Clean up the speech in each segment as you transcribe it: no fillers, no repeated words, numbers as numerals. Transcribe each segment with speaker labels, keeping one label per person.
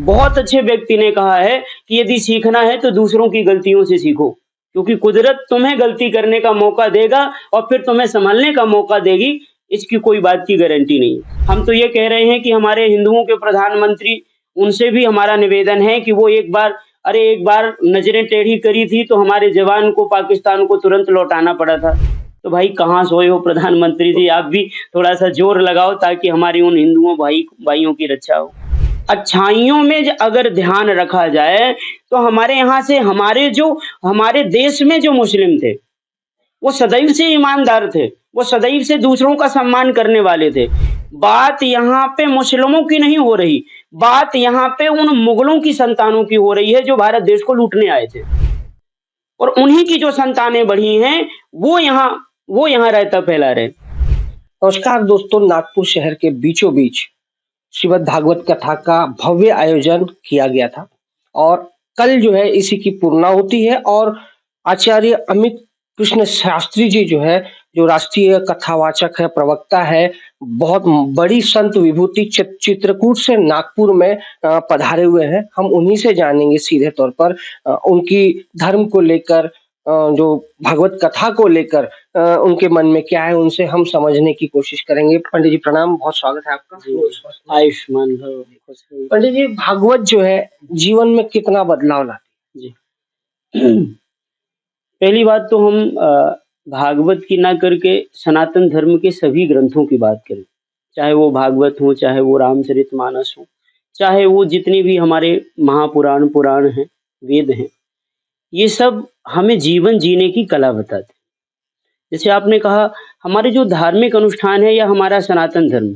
Speaker 1: बहुत अच्छे व्यक्ति ने कहा है कि यदि सीखना है तो दूसरों की गलतियों से सीखो, क्योंकि कुदरत तुम्हें गलती करने का मौका देगा और फिर तुम्हें संभलने का मौका देगी, इसकी कोई बात की गारंटी नहीं है। हम तो ये कह रहे हैं कि हमारे हिंदुओं के प्रधानमंत्री, उनसे भी हमारा निवेदन है कि वो एक बार नज़रें टेढ़ी करी थी तो हमारे जवान को पाकिस्तान को तुरंत लौटाना पड़ा था। तो भाई कहाँ सोए हो प्रधानमंत्री जी, आप भी थोड़ा-सा ज़ोर लगाओ ताकि हमारी उन हिंदुओं भाइयों की रक्षा हो। अच्छाइयों में अगर ध्यान रखा जाए तो हमारे देश में जो मुस्लिम थे, वो सदैव से ईमानदार थे, वो सदैव से दूसरों का सम्मान करने वाले थे। बात यहाँ पे मुस्लिमों की नहीं हो रही, बात यहाँ पे उन मुगलों की संतानों की हो रही है जो भारत देश को लूटने आए थे। और उन्हीं की जो संतानें बढ़ी हैं, वो यहाँ रायता फैला रहे।
Speaker 2: नमस्कार दोस्तों, नागपुर शहर के बीचों बीच श्रीमद् भागवत कथा का भव्य आयोजन किया गया था और कल जो है इसी की पूर्णाहुति है और आचार्य अमित कृष्ण शास्त्री जी जो है, जो राष्ट्रीय कथावाचक है, प्रवक्ता है, बहुत बड़ी संत विभूति चित्रकूट से नागपुर में पधारे हुए हैं। हम उन्हीं से जानेंगे सीधे तौर पर उनकी धर्म को लेकर, जो भागवत कथा को लेकर उनके मन में क्या है, उनसे हम समझने की कोशिश करेंगे। पंडित जी प्रणाम, बहुत स्वागत है आपका।
Speaker 1: आयुष्मान भव।
Speaker 2: पंडित जी, भागवत जो है जीवन में कितना बदलाव लाती
Speaker 1: है जी। पहली बात तो हम भागवत की ना करके सनातन धर्म के सभी ग्रंथों की बात करें, चाहे वो भागवत हो, चाहे वो रामचरितमानस हो, चाहे वो जितनी भी हमारे महापुराण पुराण हैं, वेद हैं, ये सब हमें जीवन जीने की कला बताते हैं। जैसे आपने कहा, हमारे जो धार्मिक अनुष्ठान है या हमारा सनातन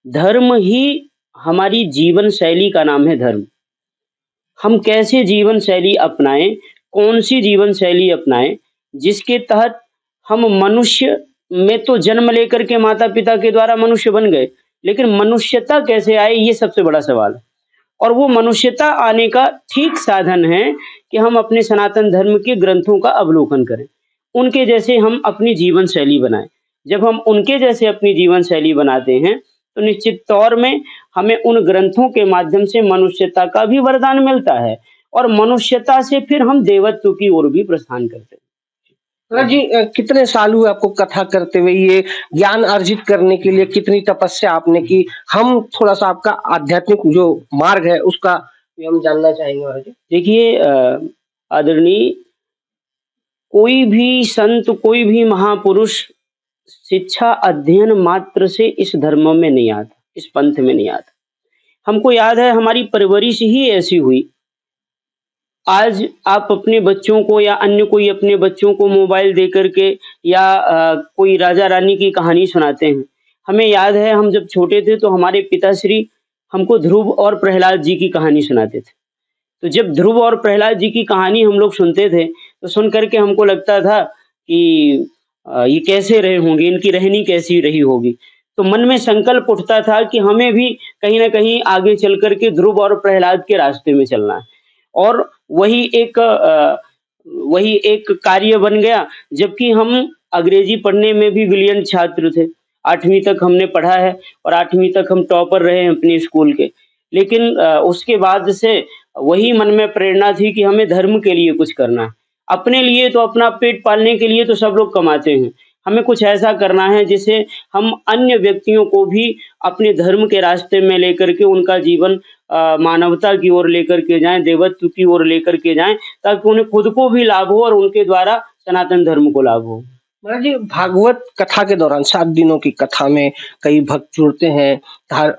Speaker 1: धर्म ही हमारी जीवन शैली का नाम है धर्म। हम कैसे जीवन शैली अपनाएं, कौन सी जीवन शैली अपनाएं जिसके तहत हम मनुष्य में तो जन्म लेकर के माता पिता के द्वारा मनुष्य बन गए, लेकिन मनुष्यता कैसे आए, ये सबसे बड़ा सवाल है। और वो मनुष्यता आने का ठीक साधन है कि हम अपने सनातन धर्म के ग्रंथों का अवलोकन करें, उनके जैसे हम अपनी जीवन शैली बनाएं। जब हम उनके जैसे अपनी जीवन शैली बनाते हैं तो निश्चित तौर में हमें उन ग्रंथों के माध्यम से मनुष्यता का भी वरदान मिलता है और मनुष्यता से फिर हम देवत्व की ओर भी प्रस्थान करते हैं।
Speaker 2: जी, कितने साल हुए आपको कथा करते हुए? ये ज्ञान अर्जित करने के लिए कितनी तपस्या आपने की? हम थोड़ा सा आपका आध्यात्मिक जो मार्ग है उसका भी हम जानना चाहेंगे।
Speaker 1: देखिए आदरणीय, कोई भी संत, कोई भी महापुरुष शिक्षा अध्ययन मात्र से इस धर्म में नहीं आता, इस पंथ में नहीं आता। हमको याद है हमारी परवरिश ही ऐसी हुई। आज आप अपने बच्चों को या अन्य कोई अपने बच्चों को मोबाइल दे करके या कोई राजा रानी की कहानी सुनाते हैं। हमें याद है हम जब छोटे थे तो हमारे पिताश्री हमको ध्रुव और प्रहलाद जी की कहानी सुनाते थे। तो जब ध्रुव और प्रहलाद जी की कहानी हम लोग सुनते थे तो सुन करके हमको लगता था कि ये कैसे रहे होंगे, इनकी रहनी कैसी रही होगी। तो मन में संकल्प उठता था कि हमें भी कहीं ना कहीं आगे चल करके ध्रुव और प्रहलाद के रास्ते में चलना है। और वही एक कार्य बन गया। जबकि हम अंग्रेजी पढ़ने में भी ब्रिलियंट छात्र थे, 8वीं तक हमने पढ़ा है और 8वीं तक हम टॉपर रहे हैं अपने स्कूल के। लेकिन उसके बाद से वही मन में प्रेरणा थी कि हमें धर्म के लिए कुछ करना है। अपने लिए तो, अपना पेट पालने के लिए तो सब लोग कमाते हैं, हमें कुछ ऐसा करना है जिससे हम अन्य व्यक्तियों को भी अपने धर्म के रास्ते में लेकर के उनका जीवन मानवता की ओर लेकर के जाएं, देवत्व की ओर लेकर के जाएं, ताकि उन्हें खुद को भी लाभ हो और उनके द्वारा सनातन धर्म को लाभ हो।
Speaker 2: महाराज जी, भागवत कथा के दौरान 7 दिनों की कथा में कई भक्त जुड़ते हैं,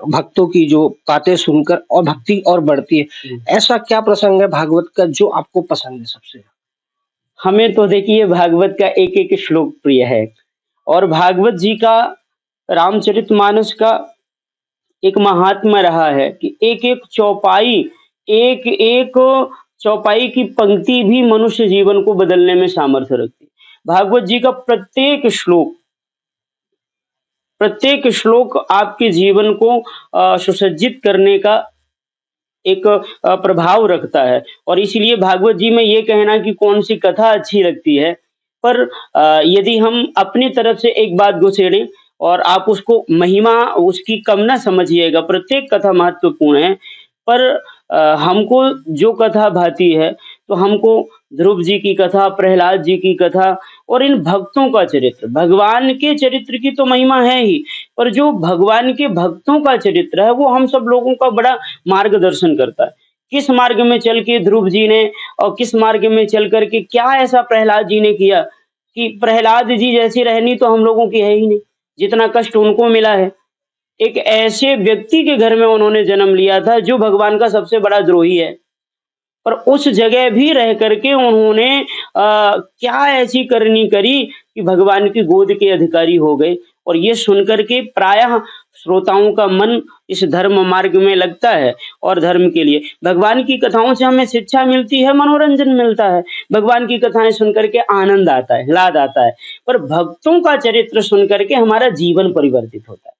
Speaker 2: भक्तों की जो बातें सुनकर और भक्ति और बढ़ती है। ऐसा क्या प्रसंग है भागवत का जो आपको पसंद है सबसे?
Speaker 1: हमें तो देखिए भागवत का एक एक श्लोक प्रिय है और भागवत जी का, रामचरितमानस का एक महात्मा रहा है कि एक एक चौपाई की पंक्ति भी मनुष्य जीवन को बदलने में सामर्थ्य रखती है। भागवत जी का प्रत्येक श्लोक आपके जीवन को सुसज्जित करने का एक प्रभाव रखता है। और इसलिए भागवत जी में ये कहना कि कौन सी कथा अच्छी लगती है, पर यदि हम अपनी तरफ से एक बात घुसेड़ें और आप उसको महिमा उसकी कम ना समझिएगा, प्रत्येक कथा महत्वपूर्ण है, पर हमको जो कथा भाती है, तो हमको ध्रुव जी की कथा, प्रहलाद जी की कथा और इन भक्तों का चरित्र, भगवान के चरित्र की तो महिमा है ही, पर जो भगवान के भक्तों का चरित्र है, वो हम सब लोगों का बड़ा मार्गदर्शन करता है। किस मार्ग में चल के ध्रुव जी ने और किस मार्ग में चल कर के क्या ऐसा प्रहलाद जी ने किया कि प्रहलाद जी जैसी रहनी तो हम लोगों की है ही नहीं, जितना कष्ट उनको मिला है। एक ऐसे व्यक्ति के घर में उन्होंने जन्म लिया था जो भगवान का सबसे बड़ा द्रोही है। पर उस जगह भी रह करके उन्होंने क्या ऐसी करनी करी कि भगवान की गोद के अधिकारी हो गए। और ये सुनकर के प्रायः श्रोताओं का मन इस धर्म मार्ग में लगता है और धर्म के लिए भगवान की कथाओं से हमें शिक्षा मिलती है, मनोरंजन मिलता है। भगवान की कथाएं सुनकर के आनंद आता है, ह्लाद आता है, पर भक्तों का चरित्र सुनकर के हमारा जीवन परिवर्तित होता है।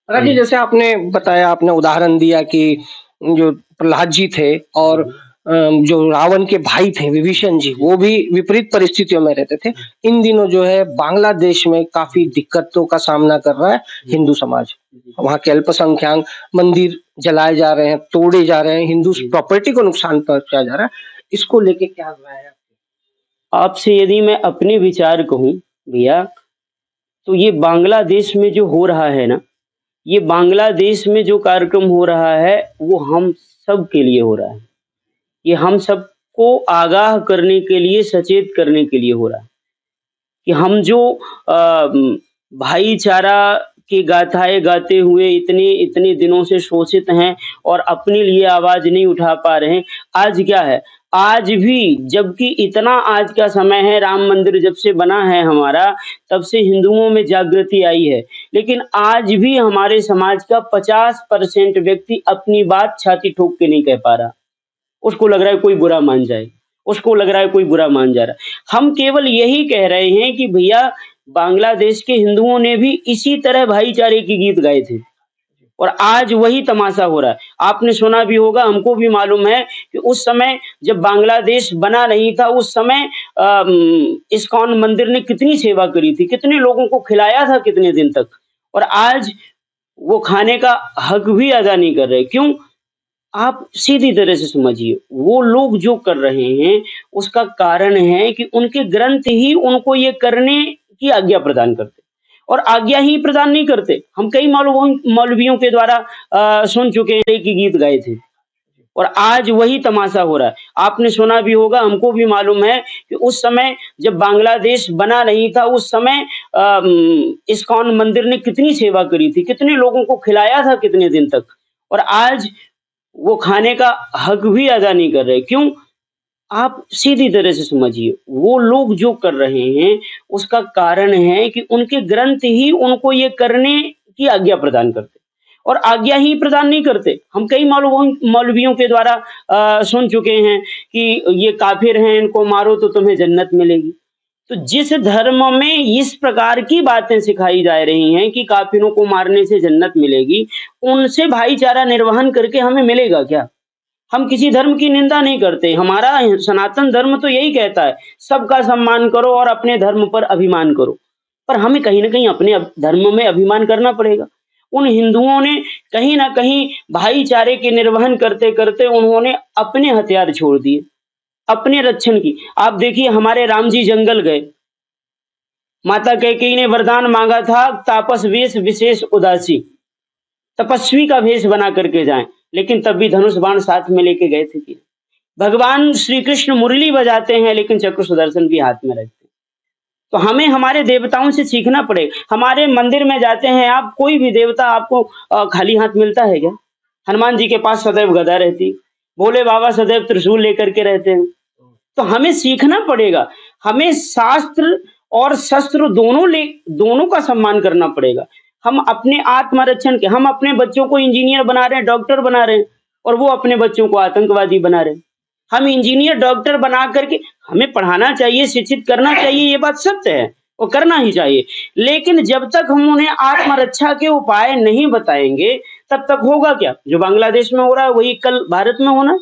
Speaker 2: राजी, जैसे आपने बताया, आपने उदाहरण दिया कि जो प्रहलाद जी थे और जो रावण के भाई थे विभीषण जी, वो भी विपरीत परिस्थितियों में रहते थे। इन दिनों जो है बांग्लादेश में काफी दिक्कतों का सामना कर रहा है हिंदू समाज। वहाँ के अल्पसंख्यक, मंदिर जलाए जा रहे हैं, तोड़े जा रहे हैं, हिंदू प्रॉपर्टी को नुकसान पहुंचाया जा रहा है। इसको लेके क्या राय है?
Speaker 1: आपसे यदि मैं अपने विचार कहूँ भैया, तो ये बांग्लादेश में जो हो रहा है ना, ये बांग्लादेश में जो कार्यक्रम हो रहा है, वो हम सब के लिए हो रहा है। ये हम सबको आगाह करने के लिए, सचेत करने के लिए हो रहा है कि हम जो भाईचारा की गाथाएं गाते हुए इतने इतने दिनों से शोषित हैं और अपने लिए आवाज नहीं उठा पा रहे हैं, आज क्या है, आज भी जबकि इतना आज का समय है, राम मंदिर जब से बना है हमारा, तब से हिंदुओं में जागृति आई है, लेकिन आज भी हमारे समाज का 50% व्यक्ति अपनी बात छाती ठोक के नहीं कह पा रहा। उसको लग रहा है कोई बुरा मान जाए, उसको लग रहा है कोई बुरा मान जा रहा है। हम केवल यही कह रहे हैं कि भैया बांग्लादेश के हिंदुओं ने भी इसी तरह भाईचारे के गीत गाए थे और आज वही तमाशा हो रहा है। आपने सुना भी होगा, हमको भी मालूम है कि उस समय जब बांग्लादेश बना नहीं था, उस समय इस्कॉन मंदिर ने कितनी सेवा करी थी, कितने लोगों को खिलाया था कितने दिन तक, और आज वो खाने का हक भी अदा नहीं कर रहे। क्यों? आप सीधी तरह से समझिए, वो लोग जो कर रहे हैं उसका कारण है कि उनके ग्रंथ ही उनको ये करने की आज्ञा प्रदान करते, और आज्ञा ही प्रदान नहीं करते। हम कई मौलवियों के द्वारा सुन चुके हैं कि गीत गाए थे और आज वही तमाशा हो रहा है। आपने सुना भी होगा, हमको भी मालूम है कि उस समय जब बांग्लादेश बना नहीं था, उस समय इस्कॉन मंदिर ने कितनी सेवा करी थी, कितने लोगों को खिलाया था कितने दिन तक, और आज वो खाने का हक भी अदा नहीं कर रहे। क्यों? आप सीधी तरह से समझिए, वो लोग जो कर रहे हैं उसका कारण है कि उनके ग्रंथ ही उनको ये करने की आज्ञा प्रदान करते, और आज्ञा ही प्रदान नहीं करते। हम कई मौलवियों के द्वारा सुन चुके हैं कि ये काफिर हैं, इनको मारो तो तुम्हें जन्नत मिलेगी। तो जिस धर्म में इस प्रकार की बातें सिखाई जा रही हैं कि काफिरों को मारने से जन्नत मिलेगी, उनसे भाईचारा निर्वहन करके हमें मिलेगा क्या? हम किसी धर्म की निंदा नहीं करते, हमारा सनातन धर्म तो यही कहता है सबका सम्मान करो और अपने धर्म पर अभिमान करो, पर हमें कहीं ना कहीं अपने धर्म में अभिमान करना पड़ेगा। उन हिंदुओं ने कहीं ना कहीं भाईचारे के निर्वहन करते करते उन्होंने अपने हथियार छोड़ दिए, अपने रक्षण की। आप देखिए, हमारे राम जी जंगल गए, माता कैकेयी ने वरदान मांगा था, तापस वेश विशेष उदासी, तपस्वी का भेष बना करके जाएं, लेकिन तब भी धनुष बाण साथ में लेके गए थे कि भगवान श्री कृष्ण मुरली बजाते हैं लेकिन चक्र सुदर्शन भी हाथ में रखते हैं। तो हमें हमारे देवताओं से सीखना पड़ेगा। हमारे मंदिर में जाते हैं आप, कोई भी देवता आपको खाली हाथ मिलता है क्या? हनुमान जी के पास सदैव गदा रहती, भोले बाबा सदैव त्रिशूल लेकर के रहते हैं। तो हमें सीखना पड़ेगा, हमें शास्त्र और शस्त्र दोनों का सम्मान करना पड़ेगा। हम अपने आत्मरक्षण के, हम अपने बच्चों को इंजीनियर बना रहे हैं, डॉक्टर बना रहे हैं, और वो अपने बच्चों को आतंकवादी बना रहे हैं। हम इंजीनियर डॉक्टर बना करके, हमें पढ़ाना चाहिए, शिक्षित करना चाहिए, ये बात सत्य है, वो करना ही चाहिए, लेकिन जब तक हम उन्हें आत्मरक्षा के उपाय नहीं बताएंगे तब तक होगा क्या? जो बांग्लादेश में हो रहा है वही कल भारत में होना।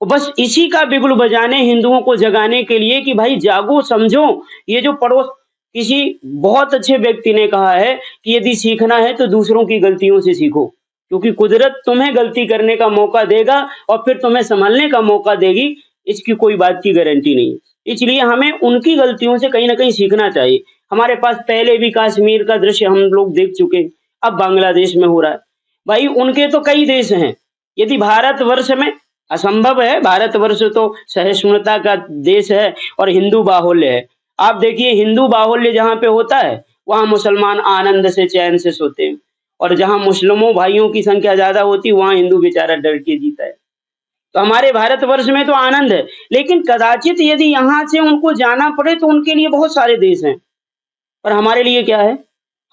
Speaker 1: बस इसी का बिगुल बजाने, हिंदुओं को जगाने के लिए कि भाई जागो, समझो। ये जो पड़ोस, किसी बहुत अच्छे व्यक्ति ने कहा है कि यदि सीखना है तो दूसरों की गलतियों से सीखो। क्योंकि कुदरत तुम्हें गलती करने का मौका देगा और फिर तुम्हें संभलने का मौका देगी, इसकी कोई बात की गारंटी नहीं है। इसलिए हमें उनकी गलतियों से कहीं न कहीं सीखना चाहिए। हमारे पास पहले भी कश्मीर का दृश्य हम लोग देख चुके हैं, अब बांग्लादेश में हो रहा है। भाई उनके तो कई देश हैं, यदि भारतवर्ष में असंभव है, भारतवर्ष तो सहिष्णुता का देश है और हिंदू बाहुल्य है। आप देखिए हिंदू बाहुल्य जहाँ पे होता है, वहाँ मुसलमान आनंद से चैन से सोते हैं और जहाँ मुस्लिमों भाइयों की संख्या ज़्यादा होती है, वहाँ हिंदू बेचारा डर के जीता है। तो हमारे भारतवर्ष में तो आनंद है, लेकिन कदाचित यदि यहाँ से उनको जाना पड़े तो उनके लिए बहुत सारे देश हैं, पर हमारे लिए क्या है?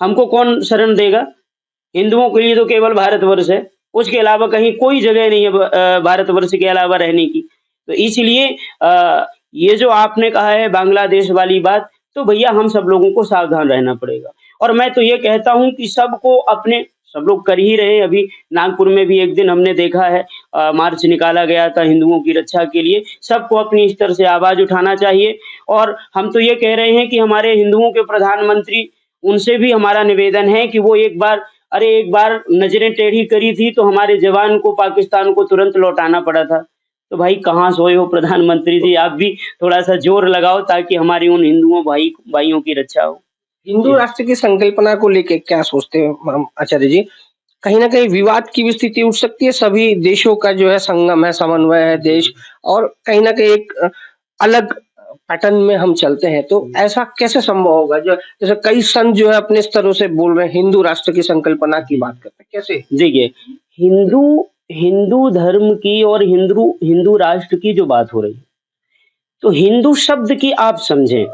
Speaker 1: हमको कौन शरण देगा? हिंदुओं के लिए तो केवल भारतवर्ष है, उसके अलावा कहीं कोई जगह नहीं है भारतवर्ष के अलावा रहने की। तो इसलिए ये जो आपने कहा है बांग्लादेश वाली बात, तो भैया हम सब लोगों को सावधान रहना पड़ेगा। और मैं तो ये कहता हूँ कि सबको अपने सब लोग कर ही रहे हैं। अभी नागपुर में भी एक दिन हमने देखा है मार्च निकाला गया था हिंदुओं की रक्षा के लिए। सबको अपनी स्तर से आवाज़ उठाना चाहिए और हम तो ये कह रहे हैं कि हमारे हिंदुओं के प्रधानमंत्री, उनसे भी हमारा निवेदन है कि वो एक बार नज़रें टेढ़ी करी थी तो हमारे जवान को पाकिस्तान को तुरंत लौटाना पड़ा था। तो भाई कहाँ सोए हो प्रधानमंत्री जी, आप भी थोड़ा-सा ज़ोर लगाओ ताकि हमारी उन हिंदुओं भाइयों की रक्षा हो।
Speaker 2: हिंदू राष्ट्र की संकल्पना को लेके क्या सोचते हैं हम आचार्य जी? कहीं न कहीं विवाद की भी स्थिति उठ सकती है, सभी देशों का जो है संगम है, समन्वय है देश और कहीं न कहीं एक अलग पैटर्न में हम चलते हैं, तो ऐसा कैसे संभव होगा? जो जैसे कई संत जो है अपने स्तरों से बोल रहे हैं, हिंदू राष्ट्र की संकल्पना की बात करते हैं, कैसे?
Speaker 1: देखिए, हिंदू हिंदू धर्म की और हिंदू राष्ट्र की जो बात हो रही है, तो हिंदू शब्द की आप समझें,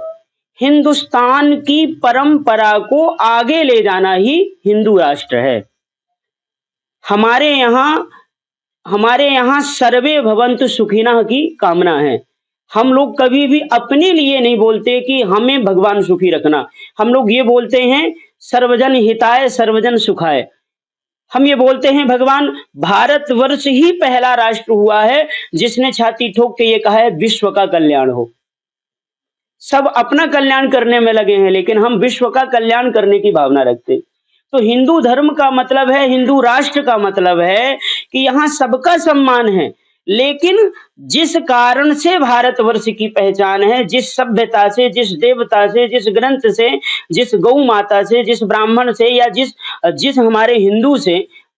Speaker 1: हिंदुस्तान की परंपरा को आगे ले जाना ही हिंदू राष्ट्र है। हमारे यहाँ सर्वे भवन्तु सुखिनः की कामना है। हम लोग कभी भी अपने लिए नहीं बोलते कि हमें भगवान सुखी रखना। हम लोग ये बोलते हैं सर्वजन हिताय सर्वजन सुखाय। हम ये बोलते हैं भगवान, भारतवर्ष ही पहला राष्ट्र हुआ है जिसने छाती ठोक के ये कहा है विश्व का कल्याण हो। सब अपना कल्याण करने में लगे हैं, लेकिन हम विश्व का कल्याण करने की भावना रखते हैं। तो हिंदू धर्म का मतलब है, हिंदू राष्ट्र का मतलब है कि यहाँ सबका सम्मान है, लेकिन जिस कारण से भारतवर्ष की पहचान है, जिस सभ्यता से, जिस देवता से, जिस ग्रंथ से, जिस गौ माता से, जिस ब्राह्मण से या जिस हमारे हिंदू से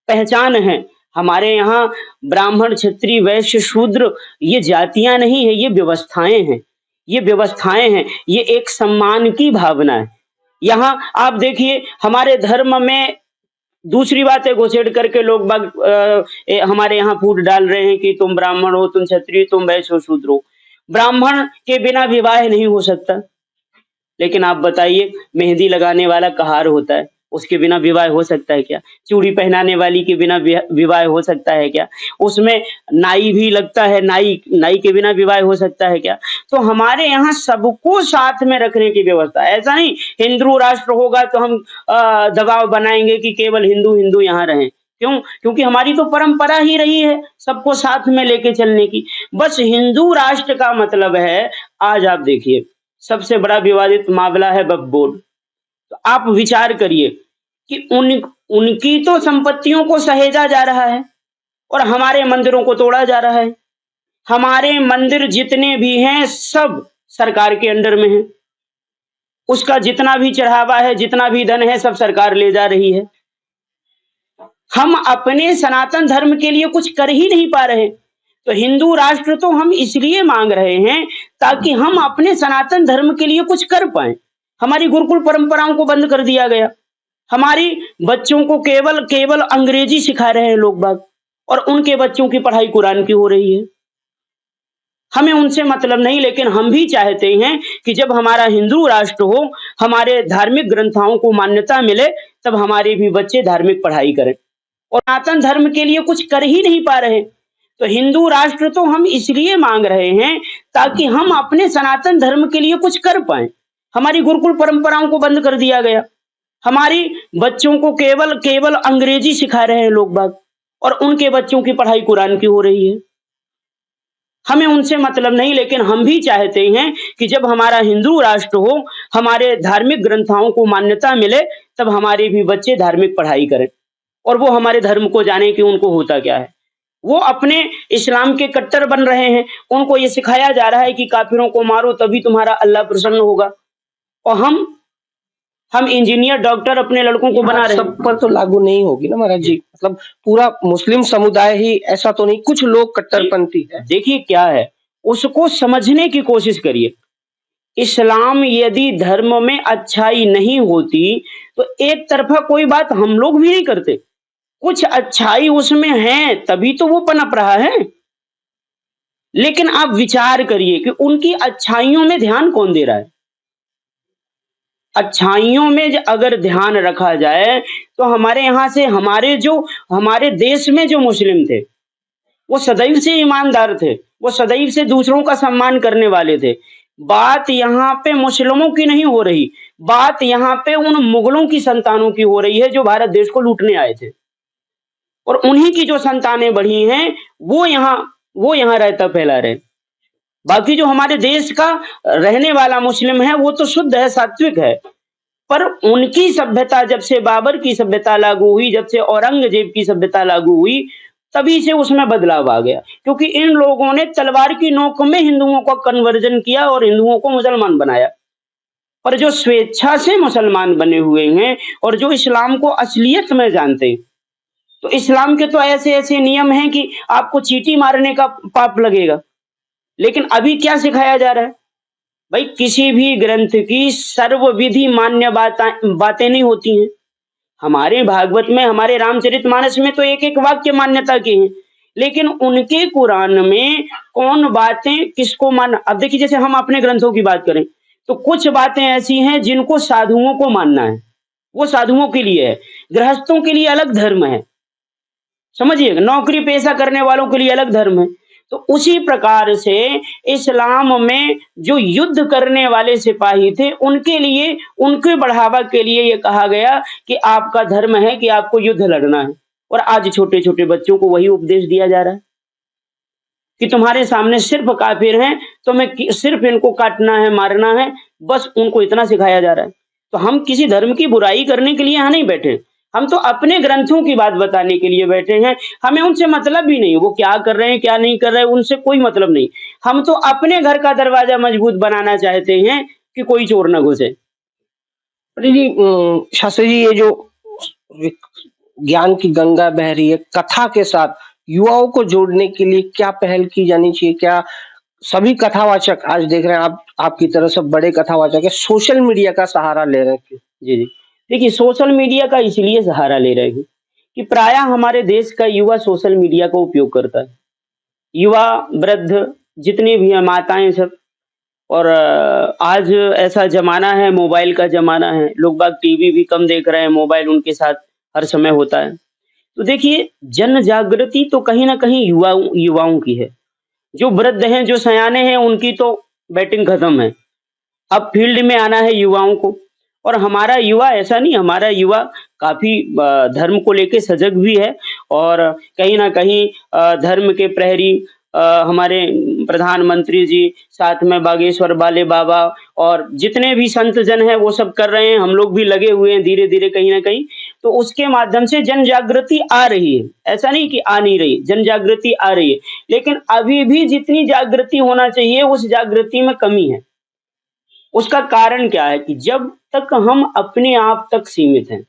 Speaker 1: पहचान है, हमारे यहाँ ब्राह्मण, क्षत्रिय, वैश्य, शूद्र ये जातियां नहीं है, ये व्यवस्थाएं हैं। ये व्यवस्थाएं हैं, ये एक सम्मान की भावना है। यहाँ आप देखिए हमारे धर्म में दूसरी बात है, घुसेड़ करके लोग हमारे यहाँ फूट डाल रहे हैं कि तुम ब्राह्मण हो, तुम क्षत्रिय, तुम वैश्य हो, शूद्र हो। ब्राह्मण के बिना विवाह नहीं हो सकता, लेकिन आप बताइए मेहंदी लगाने वाला कहार होता है, उसके बिना विवाह हो सकता है क्या? चूड़ी पहनाने वाली के बिना विवाह हो सकता है क्या? उसमें नाई भी लगता है, नाई के बिना विवाह हो सकता है क्या? तो हमारे यहाँ सबको साथ में रखने की व्यवस्था है। ऐसा नहीं हिंदू राष्ट्र होगा तो हम दबाव बनाएंगे कि केवल हिंदू यहाँ रहें। क्यों? क्योंकि हमारी तो परंपरा ही रही है सबको साथ में लेके चलने की। बस हिंदू राष्ट्र का मतलब है, आज आप देखिए सबसे बड़ा विवादित मामला है वक्फ बोर्ड। तो आप विचार करिए कि उनकी तो संपत्तियों को सहेजा जा रहा है और हमारे मंदिरों को तोड़ा जा रहा है। हमारे मंदिर जितने भी हैं सब सरकार के अंडर में हैं। उसका जितना भी चढ़ावा है, जितना भी धन है, सब सरकार ले जा रही है। हम अपने सनातन धर्म के लिए कुछ कर ही नहीं पा रहे। तो हिंदू राष्ट्र तो हम इसलिए मांग रहे हैं ताकि हम अपने सनातन धर्म के लिए कुछ कर पाएं। हमारी गुरुकुल परंपराओं को बंद कर दिया गया। हमारी बच्चों को केवल अंग्रेजी सिखा रहे हैं लोग बाग, और उनके बच्चों की पढ़ाई कुरान की हो रही है। हमें उनसे मतलब नहीं, लेकिन हम भी चाहते हैं कि जब हमारा हिंदू राष्ट्र हो, हमारे धार्मिक ग्रंथों को मान्यता मिले, तब हमारे भी बच्चे धार्मिक पढ़ाई करें। और सनातन धर्म के लिए कुछ कर ही नहीं पा रहे। तो हिंदू राष्ट्र तो हम इसलिए मांग रहे हैं ताकि हम अपने सनातन धर्म के लिए कुछ कर पाएं। हमारी गुरुकुल परंपराओं को बंद कर दिया गया। हमारी बच्चों को केवल अंग्रेजी सिखा रहे हैं लोग बाग, और उनके बच्चों की पढ़ाई कुरान की हो रही है। हमें उनसे मतलब नहीं, लेकिन हम भी चाहते हैं कि जब हमारा हिंदू राष्ट्र हो, हमारे धार्मिक ग्रंथों को मान्यता मिले, तब हमारे भी बच्चे धार्मिक पढ़ाई करें। और वो हमारे धर्म को जाने कि उनको होता क्या है। वो अपने इस्लाम के कट्टर बन रहे हैं। उनको ये सिखाया जा रहा है कि काफिरों को मारो तभी तुम्हारा अल्लाह प्रसन्न होगा। और हम इंजीनियर, डॉक्टर अपने लड़कों को
Speaker 2: ये
Speaker 1: बना
Speaker 2: बात
Speaker 1: रहे
Speaker 2: सब
Speaker 1: हैं।
Speaker 2: पर तो लागू नहीं होगी ना महाराज जी, मतलब पूरा मुस्लिम समुदाय ही ऐसा तो नहीं, कुछ लोग
Speaker 1: जी,
Speaker 2: कट्टरपंथी है।
Speaker 1: देखिए क्या है, उसको समझने की कोशिश करिए। इस्लाम यदि धर्म में अच्छाई नहीं होती, तो एक तरफ़ा कोई बात हम लोग भी नहीं करते। कुछ अच्छाई उसमें है, तभी तो वो पनप रहा है। लेकिन आप विचार करिए कि उनकी अच्छाइयों में ध्यान कौन दे रहा है? अच्छाइयों में अगर ध्यान रखा जाए, तो हमारे यहाँ से हमारे देश में जो मुस्लिम थे, वो सदैव से ईमानदार थे, वो सदैव से दूसरों का सम्मान करने वाले थे। बात यहाँ पे मुस्लिमों की नहीं हो रही, बात यहाँ पे उन मुगलों की संतानों की हो रही है जो भारत देश को लूटने आए थे। और उन्हीं की जो संतानें बढ़ी हैं, वो यहाँ रायता फैला रहे हैं। बाकी जो हमारे देश का रहने वाला मुस्लिम है, वो तो शुद्ध है, सात्विक है। पर उनकी सभ्यता जब से बाबर की सभ्यता लागू हुई, जब से औरंगजेब की सभ्यता लागू हुई, तभी से उसमें बदलाव आ गया। क्योंकि इन लोगों ने तलवार की नोक में हिंदुओं का कन्वर्जन किया और हिंदुओं को मुसलमान बनाया। पर जो स्वेच्छा से मुसलमान बने हुए हैं और जो इस्लाम को असलियत में जानते हैं, तो इस्लाम के तो ऐसे-ऐसे नियम हैं कि आपको चींटी मारने का पाप लगेगा। लेकिन अभी क्या सिखाया जा रहा है? भाई किसी भी ग्रंथ की सर्वविधि मान्य बातें नहीं होती हैं। हमारे भागवत में, हमारे रामचरितमानस में तो एक-एक वाक्य मान्यता के हैं। लेकिन उनके कुरान में कौन बातें किसको मानना, अब देखिए जैसे हम अपने ग्रंथों की बात करें, तो कुछ बातें ऐसी हैं जिनको साधुओं को मानना है, वो साधुओं के लिए है। गृहस्थों के लिए अलग धर्म है। समझिए, नौकरी पेशा करने वालों के लिए अलग धर्म है। तो उसी प्रकार से इस्लाम में जो युद्ध करने वाले सिपाही थे, उनके लिए, उनके बढ़ावा के लिए ये कहा गया कि आपका धर्म है कि आपको युद्ध लड़ना है। और आज छोटे-छोटे बच्चों को वही उपदेश दिया जा रहा है कि तुम्हारे सामने सिर्फ काफिर हैं, तुम्हें सिर्फ इनको काटना है, मारना है, बस उनको इतना सिखाया जा रहा है। तो हम किसी धर्म की बुराई करने के लिए यहाँ नहीं बैठे, हम तो अपने ग्रंथों की बात बताने के लिए बैठे हैं। हमें उनसे मतलब भी नहीं, वो क्या कर रहे हैं, क्या नहीं कर रहे हैं, उनसे कोई मतलब नहीं। हम तो अपने घर का दरवाजा मजबूत बनाना चाहते हैं कि कोई चोर ना घुसे।
Speaker 2: अरे जी, शास्त्री जी, ये जो एक ज्ञान की गंगा बह रही है, कथा के साथ युवाओं को जोड़ने के लिए क्या पहल की जानी चाहिए? क्या सभी कथावाचक, आज देख रहे हैं आप, आपकी तरह से बड़े कथावाचक है, सोशल मीडिया का सहारा ले रहे हैं क्यों?
Speaker 1: जी, जी। देखिए सोशल मीडिया का इसलिए सहारा ले रहे हैं कि प्रायः हमारे देश का युवा सोशल मीडिया का उपयोग करता है। युवा, वृद्ध जितने भी हैं, माताएँ सब। और आज ऐसा ज़माना है, मोबाइल का ज़माना है, लोग बाग टीवी भी कम देख रहे हैं, मोबाइल उनके साथ हर समय होता है। तो देखिए जन जागृति तो कहीं न कहीं युवाओं की है। जो वृद्ध हैं, जो सयाने हैं, उनकी तो बैटिंग खत्म है। अब फील्ड में आना है युवाओं को। और हमारा युवा ऐसा नहीं, हमारा युवा काफ़ी धर्म को लेके सजग भी है। और कहीं न कहीं धर्म के प्रहरी हमारे प्रधानमंत्री जी, साथ में बागेश्वर वाले बाबा और जितने भी संत जन हैं वो सब कर रहे हैं, हम लोग भी लगे हुए हैं धीरे-धीरे कहीं न कहीं। तो उसके माध्यम से जन जागृति आ रही है, ऐसा नहीं कि आ नहीं रही, जन जागृति आ रही है। लेकिन अभी भी जितनी जागृति होना चाहिए उस जागृति में कमी है। उसका कारण क्या है कि जब तक हम अपने आप तक सीमित हैं,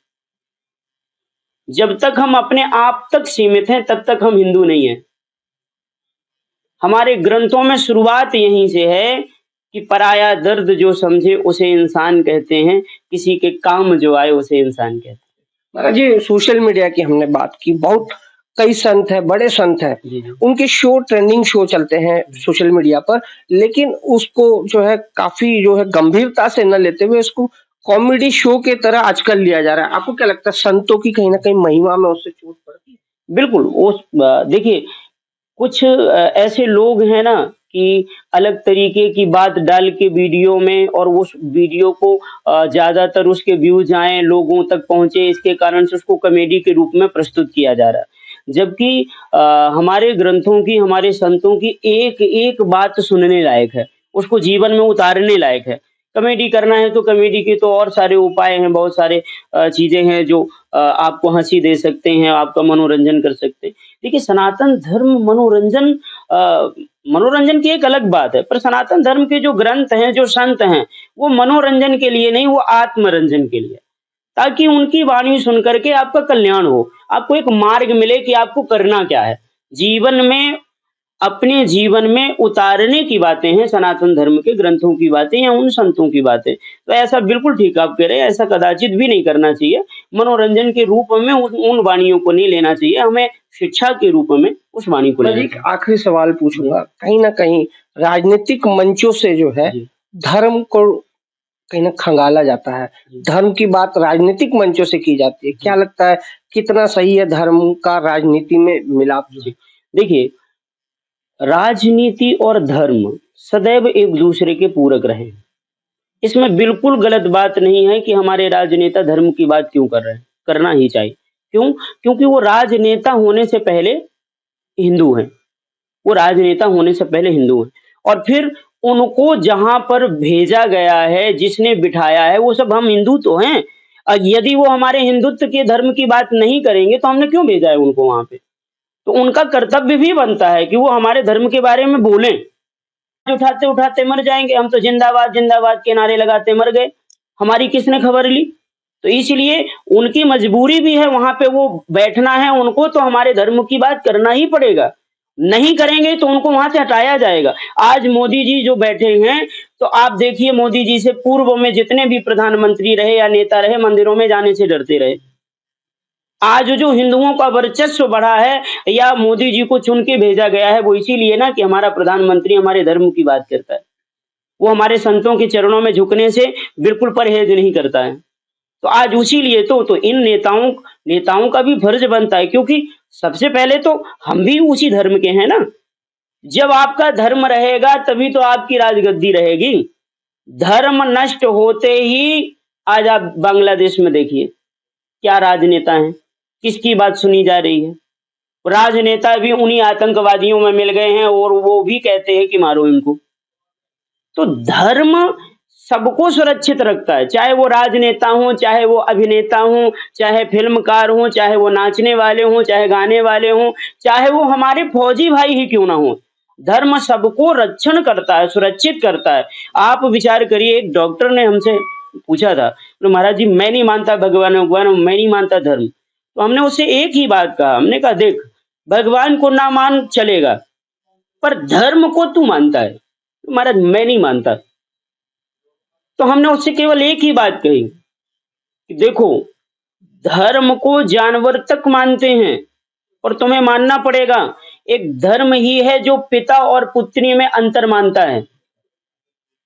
Speaker 1: जब तक हम अपने आप तक सीमित हैं, तब तक हम हिंदू नहीं हैं। हमारे ग्रंथों में शुरुआत यहीं से है कि पराया दर्द जो समझे उसे इंसान कहते हैं, किसी के काम जो आए उसे इंसान कहते हैं।
Speaker 2: महाराज जी, सोशल मीडिया की हमने बात की, बहुत कई संत हैं, बड़े संत हैं,
Speaker 1: जी, जी।
Speaker 2: उनके शो, ट्रेंडिंग शो चलते हैं सोशल मीडिया पर, लेकिन उसको जो है काफ़ी जो है गंभीरता से न लेते हुए उसको कॉमेडी शो की तरह आजकल लिया जा रहा है। आपको क्या लगता है, संतों की कहीं न कहीं महिमा में उससे चोट पड़ती है?
Speaker 1: बिल्कुल, देखिए कुछ ऐसे लोग हैं ना कि अलग तरीके की बात डाल के वीडियो में, और उस वीडियो को ज़्यादातर उसके व्यूज़ आएँ, लोगों तक पहुँचे, इसके कारण से उसको कॉमेडी के रूप में प्रस्तुत किया जा रहा है। जबकि हमारे ग्रंथों की, हमारे संतों की एक-एक बात सुनने लायक है, उसको जीवन में उतारने लायक है। कॉमेडी करना है तो कॉमेडी के तो और सारे उपाय हैं, बहुत सारे चीज़ें हैं जो आपको हँसी दे सकते हैं, आपका मनोरंजन कर सकते हैं। देखिए सनातन धर्म मनोरंजन की एक अलग बात है, पर सनातन धर्म के जो ग्रंथ हैं, जो संत हैं, वो मनोरंजन के लिए नहीं, वो आत्मरंजन के लिए। ताकि उनकी वाणी सुन कर के आपका कल्याण हो, आपको एक मार्ग मिले कि आपको करना क्या है। जीवन में अपने जीवन में उतारने की बातें हैं, सनातन धर्म के ग्रंथों की बातें या उन संतों की बातें। तो ऐसा बिल्कुल ठीक आप कह रहे हैं, ऐसा कदाचित भी नहीं करना चाहिए। मनोरंजन के रूप में उन वाणियों को नहीं लेना चाहिए, हमें शिक्षा के रूप में उस वाणी को
Speaker 2: मैं
Speaker 1: लेना
Speaker 2: एक
Speaker 1: चाहिए।
Speaker 2: आखिरी सवाल पूछूंगा, कहीं ना कहीं राजनीतिक मंचों से जो है
Speaker 1: जी,
Speaker 2: धर्म को कहीं ना खंगाला जाता है,
Speaker 1: जी,
Speaker 2: धर्म की बात राजनीतिक मंचों से की जाती है, क्या
Speaker 1: जी,
Speaker 2: लगता है कितना सही है धर्म का राजनीति में मिलाप जो है?
Speaker 1: जी। देखिए, राजनीति और धर्म सदैव एक-दूसरे के पूरक रहे हैं। इसमें बिल्कुल गलत बात नहीं है कि हमारे राजनेता धर्म की बात क्यों कर रहे हैं, करना ही चाहिए। क्यों? क्योंकि वो राजनेता होने से पहले हिंदू हैं, वो राजनेता होने से पहले हिंदू हैं और फिर उनको जहाँ पर भेजा गया है, जिसने बिठाया है, वो सब हम हिंदू तो हैं। यदि वो हमारे हिंदुत्व के धर्म की बात नहीं करेंगे, तो हमने क्यों भेजा है उनको वहाँ पे? तो उनका कर्तव्य भी बनता है कि वो हमारे धर्म के बारे में बोलें। उठाते-उठाते मर जाएँगे, हम तो ज़िंदाबाद, ज़िंदाबाद के नारे लगाते मर गए, हमारी किसने खबर ली? तो इसलिए उनकी मजबूरी भी है, वहाँ पे वो बैठना है उनको तो हमारे धर्म की बात करना ही पड़ेगा। नहीं करेंगे तो उनको वहाँ से हटाया जाएगा। आज मोदी जी जो बैठे हैं, तो आप देखिए मोदी जी से पूर्व में जितने भी प्रधानमंत्री रहे या नेता रहे, मंदिरों में जाने से डरते रहे। आज जो हिंदुओं का वर्चस्व बढ़ा है या मोदी जी को चुन के भेजा गया है, वो इसीलिए ना कि हमारा प्रधानमंत्री हमारे धर्म की बात करता है। वो हमारे संतों के चरणों में झुकने से बिल्कुल परहेज़ नहीं करता है। तो आज उसीलिए तो इन नेताओं नेताओं का भी फर्ज़ बनता है क्योंकि सबसे पहले तो हम भी उसी धर्म के हैं ना। जब आपका धर्म रहेगा तभी तो आपकी राजगद्दी रहेगी। धर्म नष्ट होते ही आज आप बांग्लादेश में देखिए, क्या राजनेता हैं, किसकी बात सुनी जा रही है। राजनेता भी उन्हीं आतंकवादियों में मिल गए हैं और वो भी कहते हैं कि मारो इनको। तो धर्म सबको सुरक्षित रखता है, चाहे वो राजनेता हों, चाहे वो अभिनेता हों, चाहे फ़िल्मकार हों, चाहे वो नाचने वाले हों, चाहे गाने वाले हों, चाहे वो हमारे फौजी भाई ही क्यों ना हों। धर्म सबको रक्षण करता है, सुरक्षित करता है। आप विचार करिए एक डॉक्टर ने हमसे पूछा था, तो महाराज जी मैं नहीं मानता भगवान-वगवान, मैं नहीं मानता धर्म। तो हमने उससे एक ही बात कहा, हमने कहा देख भगवान को ना मान चलेगा, पर धर्म को तू मानता है। तो महाराज मैं नहीं मानता। तो हमने उससे केवल एक ही बात कही कि देखो धर्म को जानवर तक मानते हैं और तुम्हें मानना पड़ेगा। एक धर्म ही है जो पिता और पुत्री में अंतर मानता है।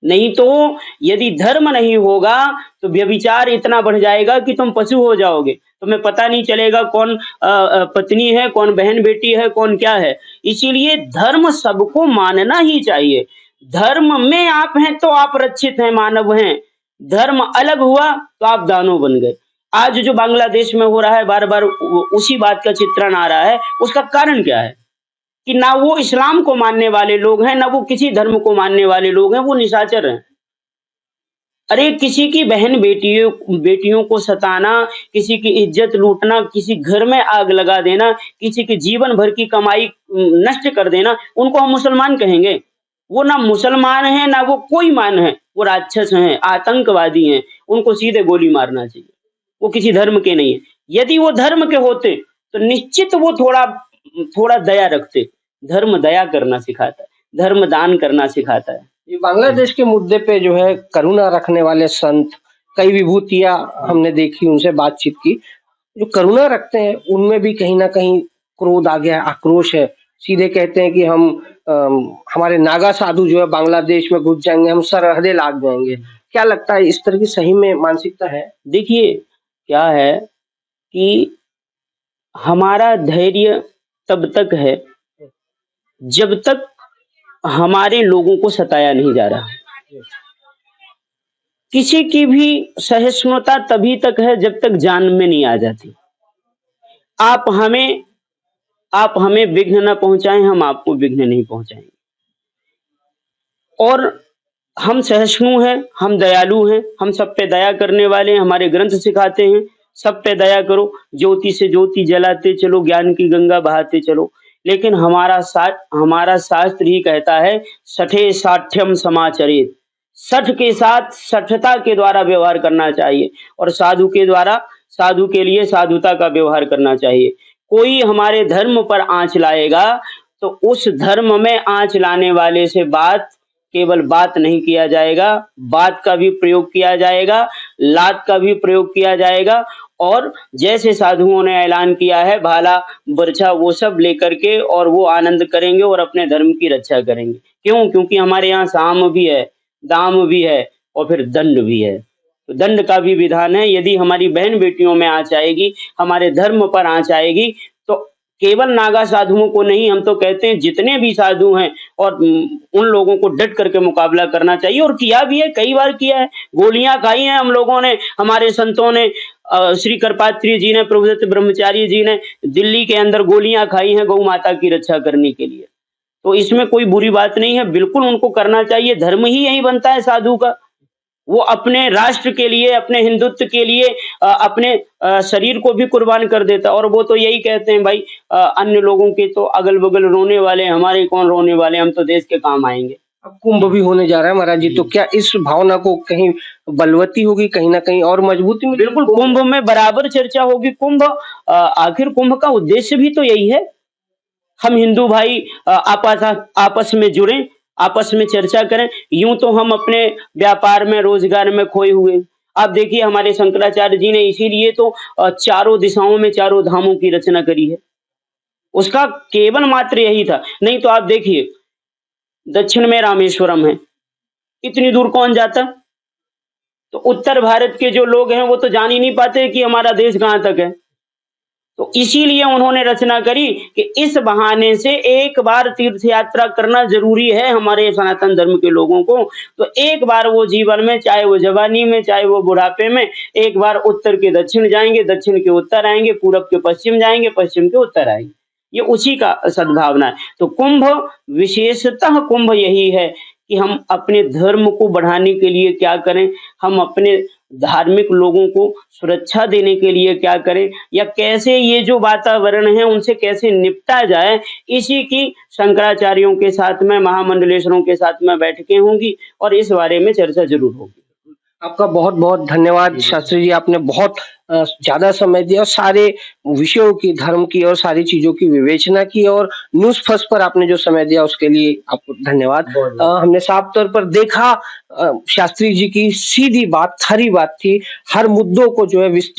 Speaker 1: नहीं तो यदि धर्म नहीं होगा तो व्यभिचार इतना बढ़ जाएगा कि तुम पशु हो जाओगे। तुम्हें पता नहीं चलेगा कौन पत्नी है, कौन बहन-बेटी है, कौन क्या है। इसीलिए धर्म सबको मानना ही चाहिए। धर्म में आप हैं तो आप रक्षित हैं, मानव हैं। धर्म अलग हुआ तो आप दानव बन गए। आज जो बांग्लादेश में हो रहा है बार-बार उसी बात का चित्रण आ रहा है, उसका कारण क्या है? कि ना वो इस्लाम को मानने वाले लोग हैं, ना वो किसी धर्म को मानने वाले लोग हैं, वो निशाचर हैं। अरे किसी की बहन बेटियों को सताना, किसी की इज्जत लूटना, किसी घर में आग लगा देना, किसी की जीवन भर की कमाई नष्ट कर देना, उनको हम मुसलमान कहेंगे। वो ना मुसलमान हैं, ना वो कोई मान है, वो राक्षस हैं, आतंकवादी हैं, उनको सीधे गोली मारना चाहिए। वो किसी धर्म के नहीं है। यदि वो धर्म के होते, तो निश्चित वो थोड़ा थोड़ा दया रखते। धर्म दया करना सिखाता है, धर्म दान करना सिखाता है।
Speaker 2: ये बांग्लादेश के मुद्दे पे जो है करुणा रखने वाले संत, कई विभूतियां हमने देखी, उनसे बातचीत की, जो करुणा रखते हैं उनमें भी कहीं ना कहीं क्रोध आ गया है, आक्रोश है। सीधे कहते हैं कि हम हमारे नागा साधु जो है बांग्लादेश में घुस जाएंगे, हम सरहदें लाग जाएंगे। क्या लगता है इस तरह की सही में मानसिकता है?
Speaker 1: देखिए, क्या है कि हमारा धैर्य तब तक है, जब तक हमारे लोगों को सताया नहीं जा रहा। किसी की भी सहिष्णुता तभी तक है जब तक जान में नहीं आ जाती। आप हमें आप हमें विघ्न न पहुँचाएँ, हम आपको विघ्न नहीं पहुँचाएँगे। और हम सहिष्णु हैं, हम दयालु हैं, हम सब पे दया करने वाले हैं, हमारे ग्रंथ सिखाते हैं, सब पे दया करो, ज्योति से ज्योति जलाते चलो, ज्ञान की गंगा बहाते चलो। लेकिन हमारा शास्त्र ही कहता है, सठे साठ्यम समाचरेत। सठ के साथ सठता के द्वारा व्यवहार करना चाहिए और साधु के लिए साधुता का व्यवहार करना चाहिए। कोई हमारे धर्म पर आँच लाएगा, तो उस धर्म में आँच लाने वाले से केवल बात नहीं किया जाएगा, बात का भी प्रयोग किया जाएगा, लात का भी प्रयोग किया जाएगा और जैसे साधुओं ने ऐलान किया है भाला, बर्छा वो सब लेकर के और वो आनंद करेंगे और अपने धर्म की रक्षा करेंगे। क्यों? क्योंकि हमारे यहाँ साम भी है, दाम भी है और फिर दंड भी है। तो दंड का भी विधान है। यदि हमारी बहन बेटियों में आँच आएगी, हमारे धर्म पर आँच आएगी, तो केवल नागा साधुओं को नहीं, हम तो कहते हैं जितने भी साधु हैं और उन लोगों को डट करके मुकाबला करना चाहिए और किया भी है, कई बार किया है। गोलियां खाई हैं हम लोगों ने, हमारे संतों ने, श्री करपात्री जी ने, प्रभुदत्त ब्रह्मचारी जी ने दिल्ली के अंदर गोलियां खाई हैं गौ माता की रक्षा करने के लिए। तो इसमें कोई बुरी बात नहीं है, बिल्कुल उनको करना चाहिए। धर्म ही यही बनता है साधु का। वो अपने राष्ट्र के लिए, अपने हिंदुत्व के लिए अपने शरीर को भी कुर्बान कर देता और वो तो यही कहते हैं भाई, अन्य लोगों के तो अगल-बगल रोने वाले, हमारे कौन रोने वाले, हम तो देश के काम आएँगे।
Speaker 2: अब कुंभ भी होने जा रहा है महाराज जी, तो क्या इस भावना को कहीं बलवती होगी, कहीं न कहीं और मजबूती मिलेगी?
Speaker 1: बिल्कुल, कुंभ में बराबर चर्चा होगी। आखिर कुंभ का उद्देश्य भी तो यही है, हम हिंदू भाई आपस में जुड़ें, आपस में चर्चा करें। यूं तो हम अपने व्यापार में, रोजगार में खोए हुए हैं। आप देखिए हमारे शंकराचार्य जी ने इसीलिए तो चारों दिशाओं में चारों धामों की रचना करी है। उसका केवल मात्र यही था। नहीं तो आप देखिए, दक्षिण में रामेश्वरम है, इतनी दूर कौन जाता? तो उत्तर भारत के जो लोग हैं वो तो जान ही नहीं पाते कि हमारा देश कहाँ तक है। तो इसीलिए उन्होंने रचना करी कि इस बहाने से एक बार तीर्थ यात्रा करना ज़रूरी है हमारे सनातन धर्म के लोगों को। तो एक बार वो जीवन में, चाहे वो जवानी में, चाहे वो बुढ़ापे में, एक बार उत्तर के दक्षिण जाएँगे, दक्षिण के उत्तर आएँगे, पूरब के पश्चिम जाएँगे, पश्चिम के उत्तर आएँगे। ये उसी का सद्भावना है। तो विशेषतः कुंभ यही है कि हम अपने धर्म को बढ़ाने के लिए क्या करें, हम अपने धार्मिक लोगों को सुरक्षा देने के लिए क्या करें या कैसे ये जो वातावरण है उनसे कैसे निपटा जाए, इसी की शंकराचार्यों के साथ में, महामंडलेश्वरों के साथ में बैठकें होंगी और इस बारे में चर्चा ज़रूर होगी।
Speaker 2: आपका बहुत-बहुत धन्यवाद शास्त्री जी, आपने बहुत ज़्यादा समय दिया और सारे विषयों की, धर्म की और सारी चीज़ों की विवेचना की और न्यूज़ फर्स्ट पर आपने जो समय दिया उसके लिए आपको धन्यवाद। हमने साफ तौर पर देखा शास्त्री जी की सीधी बात, खरी बात थी, हर मुद्दों को जो है विस्तृत